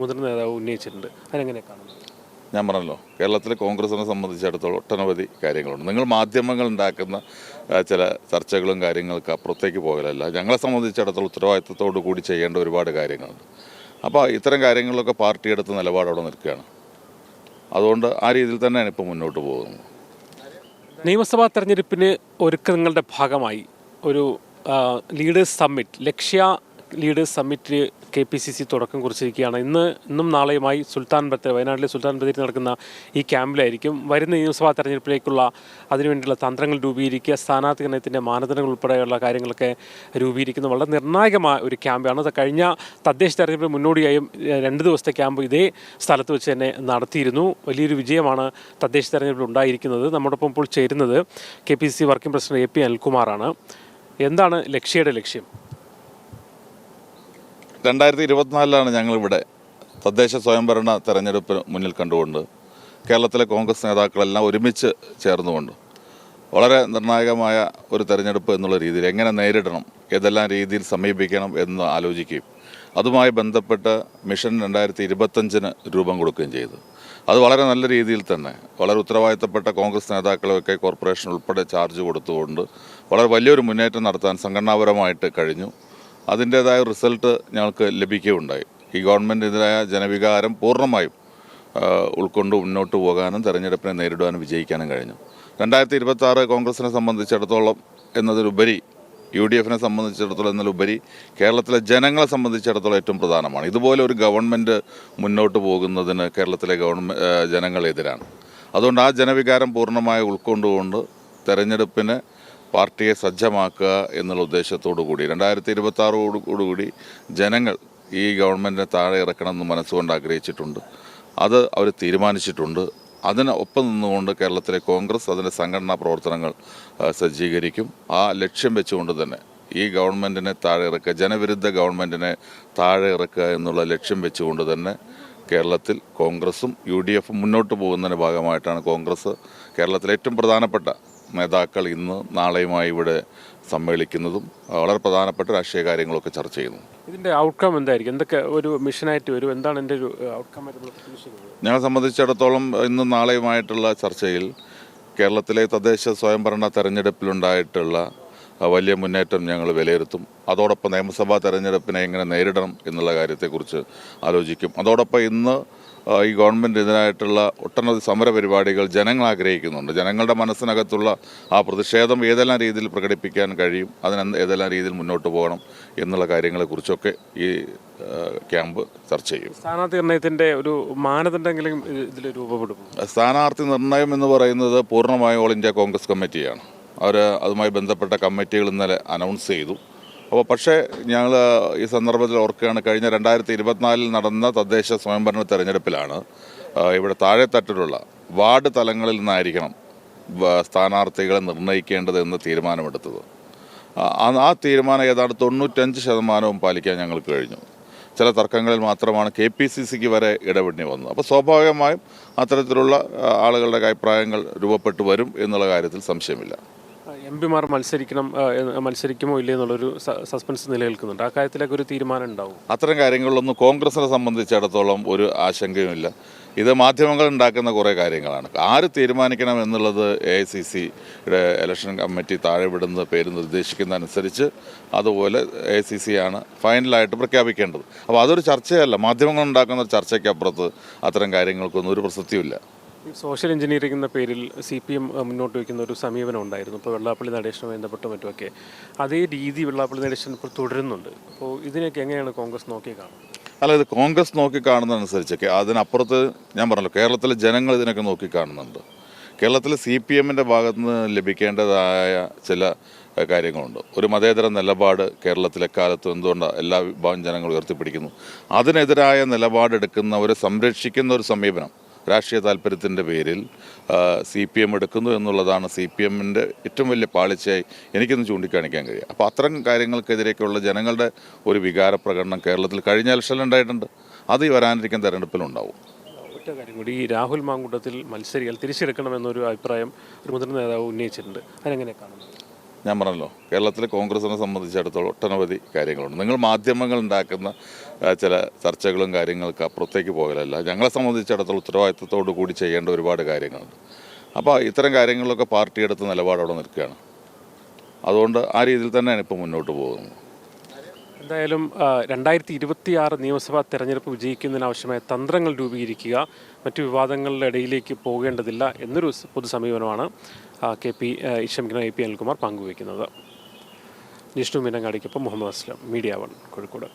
മുതിർന്ന നേതാവ് ഉന്നയിച്ചിട്ടുണ്ട്. അതിനെങ്ങനെ കാണുന്നു? ഞാൻ പറഞ്ഞല്ലോ, കേരളത്തിലെ കോൺഗ്രസിനെ സംബന്ധിച്ചിടത്തോളം ഒട്ടനവധി കാര്യങ്ങളുണ്ട്. നിങ്ങൾ മാധ്യമങ്ങൾ ഉണ്ടാക്കുന്ന ചില ചർച്ചകളും കാര്യങ്ങൾക്ക് അപ്പുറത്തേക്ക് പോകലല്ല. ഞങ്ങളെ സംബന്ധിച്ചിടത്തോളം ഉത്തരവാദിത്തത്തോടു കൂടി ചെയ്യേണ്ട ഒരുപാട് കാര്യങ്ങളുണ്ട്. അപ്പോൾ ഇത്തരം കാര്യങ്ങളിലൊക്കെ പാർട്ടി എടുത്ത നിലപാട് അവിടെ നിൽക്കുകയാണ്. അതുകൊണ്ട് ആ രീതിയിൽ തന്നെയാണ് ഇപ്പോൾ മുന്നോട്ട് പോകുന്നത്. നിയമസഭാ തെരഞ്ഞെടുപ്പിന് ഒരുക്കങ്ങളുടെ ഭാഗമായി ഒരു ലീഡേഴ്സ് സമ്മിറ്റ്, ലക്ഷ്യ ലീഡേഴ്സ് സമ്മിറ്റ് KPCC തുടക്കം കുറിച്ചിരിക്കുകയാണ്. ഇന്നും നാളെയുമായി വയനാട്ടിലെ സുൽത്താൻ ബത്തേരിയിൽ നടക്കുന്ന ഈ ക്യാമ്പിലായിരിക്കും വരുന്ന നിയമസഭാ തെരഞ്ഞെടുപ്പിലേക്കുള്ള അതിനുവേണ്ടിയുള്ള തന്ത്രങ്ങൾ രൂപീകരിക്കുക, സ്ഥാനാർത്ഥി നിർണ്ണയത്തിൻ്റെ മാനദണ്ഡങ്ങൾ ഉൾപ്പെടെയുള്ള കാര്യങ്ങളൊക്കെ രൂപീകരിക്കുന്ന വളരെ നിർണായകമായ ഒരു ക്യാമ്പാണ്. അത് കഴിഞ്ഞ തദ്ദേശ തെരഞ്ഞെടുപ്പിന് മുന്നോടിയായും 2 ദിവസത്തെ ക്യാമ്പ് ഇതേ സ്ഥലത്ത് വെച്ച് തന്നെ നടത്തിയിരുന്നു. വലിയൊരു വിജയമാണ് തദ്ദേശ തെരഞ്ഞെടുപ്പിൽ ഉണ്ടായിരിക്കുന്നത്. നമ്മോടൊപ്പം ഇപ്പോൾ ചേരുന്നത് KPCC വർക്കിംഗ് പ്രസിഡന്റ് AP അനിൽകുമാറാണ്. എന്താണ് ലക്ഷ്യയുടെ ലക്ഷ്യം? 2024 ഞങ്ങളിവിടെ തദ്ദേശ സ്വയംഭരണ തെരഞ്ഞെടുപ്പ് മുന്നിൽ കണ്ടുകൊണ്ട് കേരളത്തിലെ കോൺഗ്രസ് നേതാക്കളെല്ലാം ഒരുമിച്ച് ചേർന്നുകൊണ്ട് വളരെ നിർണായകമായ ഒരു തെരഞ്ഞെടുപ്പ് എന്നുള്ള രീതിയിൽ എങ്ങനെ നേരിടണം, ഏതെല്ലാം രീതിയിൽ സമീപിക്കണം എന്ന് ആലോചിക്കുകയും അതുമായി ബന്ധപ്പെട്ട് മിഷൻ 2025 രൂപം കൊടുക്കുകയും ചെയ്തു. അത് വളരെ നല്ല രീതിയിൽ തന്നെ വളരെ ഉത്തരവാദിത്തപ്പെട്ട കോൺഗ്രസ് നേതാക്കളെയൊക്കെ കോർപ്പറേഷൻ ഉൾപ്പെടെ ചാർജ് കൊടുത്തുകൊണ്ട് വളരെ വലിയൊരു മുന്നേറ്റം നടത്താൻ സംഘടനാപരമായിട്ട് കഴിഞ്ഞു. അതിൻ്റേതായ റിസൾട്ട് ഞങ്ങൾക്ക് ലഭിക്കുകയുണ്ടായി. ഈ ഗവൺമെൻറ്റിനെതിരായ ജനവികാരം പൂർണ്ണമായും ഉൾക്കൊണ്ട് മുന്നോട്ട് പോകാനും തെരഞ്ഞെടുപ്പിനെ നേരിടാനും വിജയിക്കാനും കഴിഞ്ഞു. 2026 കോൺഗ്രസിനെ സംബന്ധിച്ചിടത്തോളം എന്നതിലുപരി UDFനെ സംബന്ധിച്ചിടത്തോളം എന്നതിലുപരി കേരളത്തിലെ ജനങ്ങളെ സംബന്ധിച്ചിടത്തോളം ഏറ്റവും പ്രധാനമാണ്. ഇതുപോലെ ഒരു ഗവൺമെൻറ് മുന്നോട്ട് പോകുന്നതിന് കേരളത്തിലെ ജനങ്ങളെതിരാണ്. അതുകൊണ്ട് ആ ജനവികാരം പൂർണ്ണമായി ഉൾക്കൊണ്ടുകൊണ്ട് തെരഞ്ഞെടുപ്പിന് പാർട്ടിയെ സജ്ജമാക്കുക എന്നുള്ള ഉദ്ദേശത്തോടു കൂടി 2026 ജനങ്ങൾ ഈ ഗവൺമെൻറ്റിനെ താഴെ ഇറക്കണമെന്ന് മനസ്സുകൊണ്ട് ആഗ്രഹിച്ചിട്ടുണ്ട്. അത് അവർ തീരുമാനിച്ചിട്ടുണ്ട്. അതിനൊപ്പം നിന്നുകൊണ്ട് കേരളത്തിലെ കോൺഗ്രസ് അതിൻ്റെ സംഘടനാ പ്രവർത്തനങ്ങൾ സജ്ജീകരിക്കും. ആ ലക്ഷ്യം വെച്ചുകൊണ്ട് തന്നെ ഈ ഗവൺമെൻറ്റിനെ താഴെ ഇറക്കുക, ജനവിരുദ്ധ ഗവൺമെൻറ്റിനെ താഴെ ഇറക്കുക എന്നുള്ള ലക്ഷ്യം വെച്ചുകൊണ്ട് തന്നെ കേരളത്തിൽ കോൺഗ്രസും UDFും മുന്നോട്ട് പോകുന്നതിൻ്റെ ഭാഗമായിട്ടാണ് കോൺഗ്രസ് കേരളത്തിലെ ഏറ്റവും പ്രധാനപ്പെട്ട നേതാക്കൾ ഇന്ന് നാളെയുമായി ഇവിടെ സമ്മേളിക്കുന്നതും വളരെ പ്രധാനപ്പെട്ട രാഷ്ട്രീയ കാര്യങ്ങളൊക്കെ ചർച്ച ചെയ്യുന്നു. ഇതിൻ്റെ ഔട്ട്കം എന്തായിരിക്കും? എന്തൊക്കെ ഒരു മിഷനായിട്ട് വരും? എന്താണ് എൻ്റെ ഒരു ഔട്ട്കം? ഞങ്ങളെ സംബന്ധിച്ചിടത്തോളം ഇന്നും നാളെയുമായിട്ടുള്ള ചർച്ചയിൽ കേരളത്തിലെ തദ്ദേശ സ്വയംഭരണ തെരഞ്ഞെടുപ്പിലുണ്ടായിട്ടുള്ള വലിയ മുന്നേറ്റം ഞങ്ങൾ വിലയിരുത്തും. അതോടൊപ്പം നിയമസഭാ തെരഞ്ഞെടുപ്പിനെ എങ്ങനെ നേരിടണം എന്നുള്ള കാര്യത്തെക്കുറിച്ച് ആലോചിക്കും. അതോടൊപ്പം ഇന്ന് ഈ ഗവൺമെൻറ്റിനെതിരായിട്ടുള്ള ഒട്ടനവധി സമര പരിപാടികൾ ജനങ്ങൾ ആഗ്രഹിക്കുന്നുണ്ട്. ജനങ്ങളുടെ മനസ്സിനകത്തുള്ള ആ പ്രതിഷേധം ഏതെല്ലാം രീതിയിൽ പ്രകടിപ്പിക്കാൻ കഴിയും, അതിന് ഏതെല്ലാം രീതിയിൽ മുന്നോട്ട് പോകണം എന്നുള്ള കാര്യങ്ങളെക്കുറിച്ചൊക്കെ ഈ ക്യാമ്പ് ചർച്ച ചെയ്യും. സ്ഥാനാർത്ഥി നിർണ്ണയത്തിൻ്റെ ഒരു മാനദണ്ഡങ്ങളും ഇതിൽ രൂപപ്പെടും. സ്ഥാനാർത്ഥി നിർണ്ണയം എന്ന് പറയുന്നത് പൂർണ്ണമായും ഓൾ ഇന്ത്യ കോൺഗ്രസ് കമ്മിറ്റിയാണ്. അവർ അതുമായി ബന്ധപ്പെട്ട കമ്മിറ്റികൾ ഇന്നലെ അനൗൺസ് ചെയ്തു. അപ്പോൾ പക്ഷേ ഞങ്ങൾ ഈ സന്ദർഭത്തിൽ ഓർക്കുകയാണ്, കഴിഞ്ഞ 2024 നടന്ന തദ്ദേശ സ്വയംഭരണ തെരഞ്ഞെടുപ്പിലാണ് ഇവിടെ താഴെത്തട്ടിലുള്ള വാർഡ് തലങ്ങളിൽ നിന്നായിരിക്കണം സ്ഥാനാർത്ഥികളെ നിർണ്ണയിക്കേണ്ടത് എന്ന് തീരുമാനമെടുത്തത്. ആ തീരുമാനം ഏതാണ്ട് 95% പാലിക്കാൻ ഞങ്ങൾക്ക് കഴിഞ്ഞു. ചില തർക്കങ്ങളിൽ മാത്രമാണ് KPCCക്ക് വരെ ഇടപെടേണ്ടി വന്നത്. അപ്പോൾ സ്വാഭാവികമായും അത്തരത്തിലുള്ള ആളുകളുടെ അഭിപ്രായങ്ങൾ രൂപപ്പെട്ടു വരും എന്നുള്ള കാര്യത്തിൽ സംശയമില്ല. MP മാർ മത്സരിക്കുമോ ഇല്ലേ എന്നുള്ളൊരു സസ്പെൻസ് നിലനിൽക്കുന്നുണ്ട്. ആ കാര്യത്തിലേക്ക് ഒരു തീരുമാനം ഉണ്ടാവും? അത്തരം കാര്യങ്ങളിലൊന്നും കോൺഗ്രസിനെ സംബന്ധിച്ചിടത്തോളം ഒരു ആശങ്കയുമില്ല. ഇത് മാധ്യമങ്ങൾ ഉണ്ടാക്കുന്ന കുറേ കാര്യങ്ങളാണ്. ആര് തീരുമാനിക്കണം എന്നുള്ളത് AICCയുടെ ഇലക്ഷൻ കമ്മിറ്റി താഴെ വിടുന്ന പേര് നിർദ്ദേശിക്കുന്നതനുസരിച്ച് അതുപോലെ AICC ആണ് ഫൈനലായിട്ട് പ്രഖ്യാപിക്കേണ്ടത്. അപ്പോൾ അതൊരു ചർച്ചയല്ല, മാധ്യമങ്ങൾ ഉണ്ടാക്കുന്ന ഒരു ചർച്ചയ്ക്കപ്പുറത്ത് അത്തരം കാര്യങ്ങൾക്കൊന്നും ഒരു പ്രസക്തിയില്ല. സോഷ്യൽ എഞ്ചിനീയറിംഗ് എന്ന പേരിൽ CPM മുന്നോട്ട് വയ്ക്കുന്ന ഒരു സമീപനം ഉണ്ടായിരുന്നു. ഇപ്പോൾ വെള്ളാപ്പള്ളി നടേശനുമായി ബന്ധപ്പെട്ട് മറ്റുമൊക്കെ അതേ രീതി വെള്ളാപ്പള്ളി നടേശൻ ഇപ്പോൾ തുടരുന്നുണ്ട്. അപ്പോൾ ഇതിനൊക്കെ എങ്ങനെയാണ് കോൺഗ്രസ് നോക്കി കാണുന്നത്? അല്ല, ഇത് കോൺഗ്രസ് നോക്കി കാണുന്നതനുസരിച്ചൊക്കെ അതിനപ്പുറത്ത് ഞാൻ പറഞ്ഞല്ലോ, കേരളത്തിലെ ജനങ്ങൾ ഇതിനൊക്കെ നോക്കി കാണുന്നുണ്ട്. കേരളത്തിലെ CPMൻ്റെ ഭാഗത്തു നിന്ന് ലഭിക്കേണ്ടതായ ചില കാര്യങ്ങളുണ്ട്. ഒരു മതേതര നിലപാട് കേരളത്തിലെ കാലത്തും എന്തുകൊണ്ട് എല്ലാ വിഭാഗം ജനങ്ങൾ ഉയർത്തിപ്പിടിക്കുന്നു. അതിനെതിരായ നിലപാടെടുക്കുന്നവരെ സംരക്ഷിക്കുന്ന ഒരു സമീപനം രാഷ്ട്രീയ താല്പര്യത്തിൻ്റെ പേരിൽ CPM എടുക്കുന്നു എന്നുള്ളതാണ് CPMൻ്റെ ഏറ്റവും വലിയ പാളിച്ചയായി എനിക്കൊന്ന് ചൂണ്ടിക്കാണിക്കാൻ കഴിയും. അപ്പോൾ അത്തരം കാര്യങ്ങൾക്കെതിരെയൊക്കെയുള്ള ജനങ്ങളുടെ ഒരു വികാര പ്രകടനം കേരളത്തിൽ കഴിഞ്ഞ ഇലക്ഷനിൽ ഉണ്ടായിട്ടുണ്ട്. അത് ഈ വരാനിരിക്കുന്ന തെരഞ്ഞെടുപ്പിലുണ്ടാവും. ഒറ്റ കാര്യം കൂടി, ഈ രാഹുൽ മാങ്കൂട്ടത്തിൽ തിരിച്ചെടുക്കണമെന്നൊരു അഭിപ്രായം ഒരു മുതിർന്ന നേതാവ് ഉന്നയിച്ചിട്ടുണ്ട്. അതിനെങ്ങനെ കാണുന്നു? ഞാൻ പറഞ്ഞല്ലോ, കേരളത്തിലെ കോൺഗ്രസിനെ സംബന്ധിച്ചിടത്തോളം ഒട്ടനവധി കാര്യങ്ങളുണ്ട്. നിങ്ങൾ മാധ്യമങ്ങൾ ഉണ്ടാക്കുന്ന ചില ചർച്ചകളും കാര്യങ്ങൾക്ക് അപ്പുറത്തേക്ക് പോകലല്ല. ഞങ്ങളെ സംബന്ധിച്ചിടത്തോളം ഉത്തരവാദിത്തത്തോടു കൂടി ചെയ്യേണ്ട ഒരുപാട് കാര്യങ്ങളുണ്ട്. അപ്പോൾ ഇത്തരം കാര്യങ്ങളിലൊക്കെ പാർട്ടി എടുത്ത നിലപാട് അവിടെ നിൽക്കുകയാണ്. അതുകൊണ്ട് ആ രീതിയിൽ തന്നെയാണ് ഇപ്പോൾ മുന്നോട്ട് പോകുന്നത്. എന്തായാലും 2026 നിയമസഭാ തെരഞ്ഞെടുപ്പ് വിജയിക്കുന്നതിനാവശ്യമായ തന്ത്രങ്ങൾ രൂപീകരിക്കുക, മറ്റു വിവാദങ്ങളുടെ ഇടയിലേക്ക് പോകേണ്ടതില്ല എന്നൊരു പൊതു സമീപനമാണ് ക്ഷമിക്കുന്ന AP അനിൽകുമാർ പങ്കുവയ്ക്കുന്നത്. ജിഷ്ണു മീനങ്ങാടിക്കൊപ്പം മുഹമ്മദ് അസ്ലം, മീഡിയ 1 കോഴിക്കോട്.